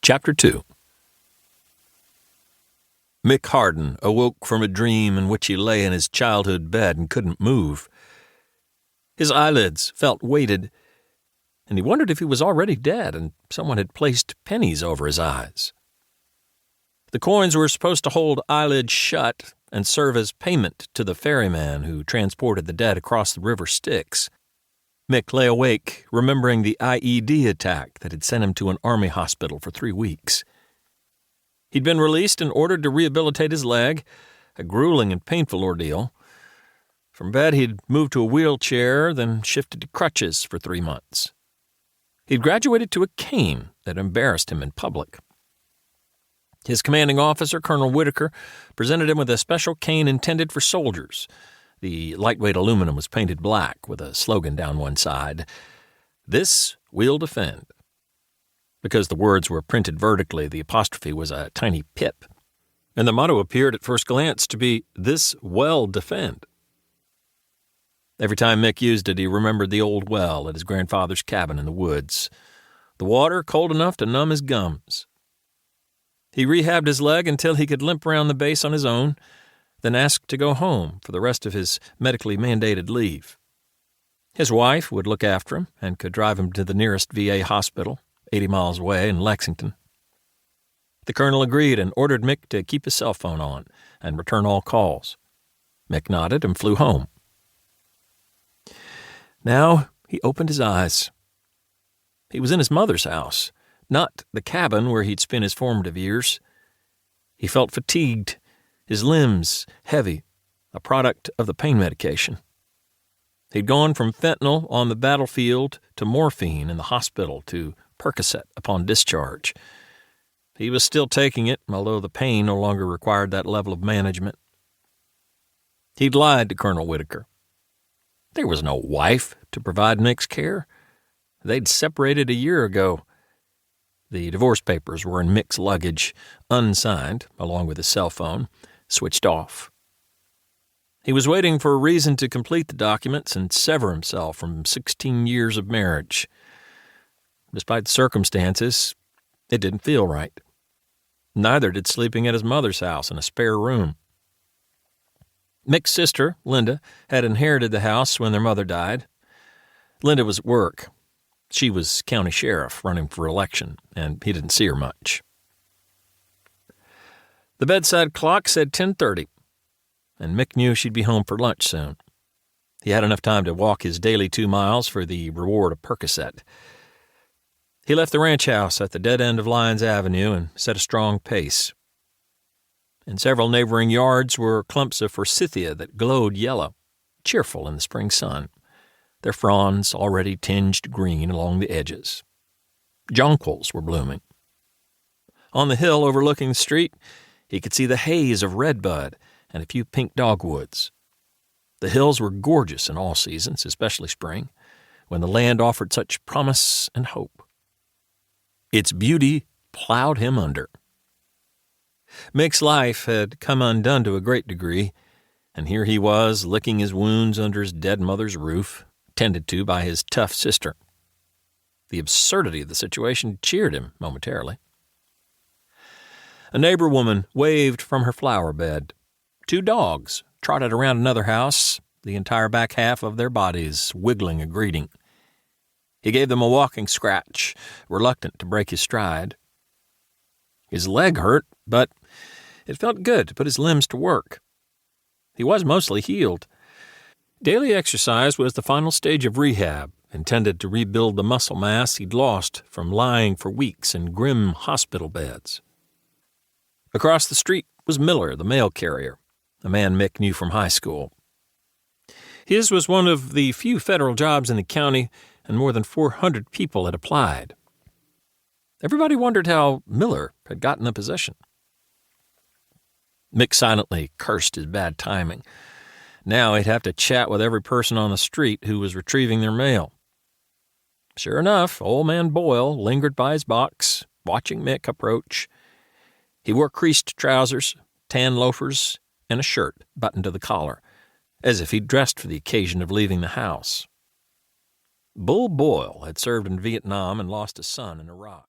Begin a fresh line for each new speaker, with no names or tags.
Chapter 2. Mick Hardin awoke from a dream in which he lay in his childhood bed and couldn't move. His eyelids felt weighted, and he wondered if he was already dead and someone had placed pennies over his eyes. The coins were supposed to hold eyelids shut and serve as payment to the ferryman who transported the dead across the River Styx. Mick lay awake, remembering the IED attack that had sent him to an Army hospital for 3 weeks. He'd been released and ordered to rehabilitate his leg, a grueling and painful ordeal. From bed, he'd moved to a wheelchair, then shifted to crutches for 3 months. He'd graduated to a cane that embarrassed him in public. His commanding officer, Colonel Whitaker, presented him with a special cane intended for soldiers. The lightweight aluminum was painted black with a slogan down one side, "This we'll defend." Because the words were printed vertically, the apostrophe was a tiny pip, and the motto appeared at first glance to be, "This well defend." Every time Mick used it, he remembered the old well at his grandfather's cabin in the woods, the water cold enough to numb his gums. He rehabbed his leg until he could limp around the base on his own, then asked to go home for the rest of his medically mandated leave. His wife would look after him and could drive him to the nearest VA hospital, 80 miles away in Lexington. The colonel agreed and ordered Mick to keep his cell phone on and return all calls. Mick nodded and flew home. Now he opened his eyes. He was in his mother's house, not the cabin where he'd spent his formative years. He felt fatigued, his limbs heavy, a product of the pain medication. He'd gone from fentanyl on the battlefield to morphine in the hospital to Percocet upon discharge. He was still taking it, although the pain no longer required that level of management. He'd lied to Colonel Whitaker. There was no wife to provide Mick's care. They'd separated a year ago. The divorce papers were in Mick's luggage, unsigned, along with his cell phone, switched off. He was waiting for a reason to complete the documents and sever himself from 16 years of marriage. Despite the circumstances, it didn't feel right. Neither did sleeping at his mother's house in a spare room. Mick's sister, Linda, had inherited the house when their mother died. Linda was at work. She was county sheriff running for election, and he didn't see her much. The bedside clock said 10:30, and Mick knew she'd be home for lunch soon. He had enough time to walk his daily 2 miles for the reward of Percocet. He left the ranch house at the dead end of Lyons Avenue and set a strong pace. In several neighboring yards were clumps of forsythia that glowed yellow, cheerful in the spring sun, their fronds already tinged green along the edges. Jonquils were blooming. On the hill overlooking the street, he could see the haze of redbud and a few pink dogwoods. The hills were gorgeous in all seasons, especially spring, when the land offered such promise and hope. Its beauty plowed him under. Mick's life had come undone to a great degree, and here he was licking his wounds under his dead mother's roof, tended to by his tough sister. The absurdity of the situation cheered him momentarily. A neighbor woman waved from her flower bed. 2 dogs trotted around another house, the entire back half of their bodies wiggling a greeting. He gave them a walking scratch, reluctant to break his stride. His leg hurt, but it felt good to put his limbs to work. He was mostly healed. Daily exercise was the final stage of rehab, intended to rebuild the muscle mass he'd lost from lying for weeks in grim hospital beds. Across the street was Miller, the mail carrier, a man Mick knew from high school. His was one of the few federal jobs in the county, and more than 400 people had applied. Everybody wondered how Miller had gotten the position. Mick silently cursed his bad timing. Now he'd have to chat with every person on the street who was retrieving their mail. Sure enough, old man Boyle lingered by his box, watching Mick approach. He wore creased trousers, tan loafers, and a shirt buttoned to the collar, as if he'd dressed for the occasion of leaving the house. Bull Boyle had served in Vietnam and lost a son in Iraq.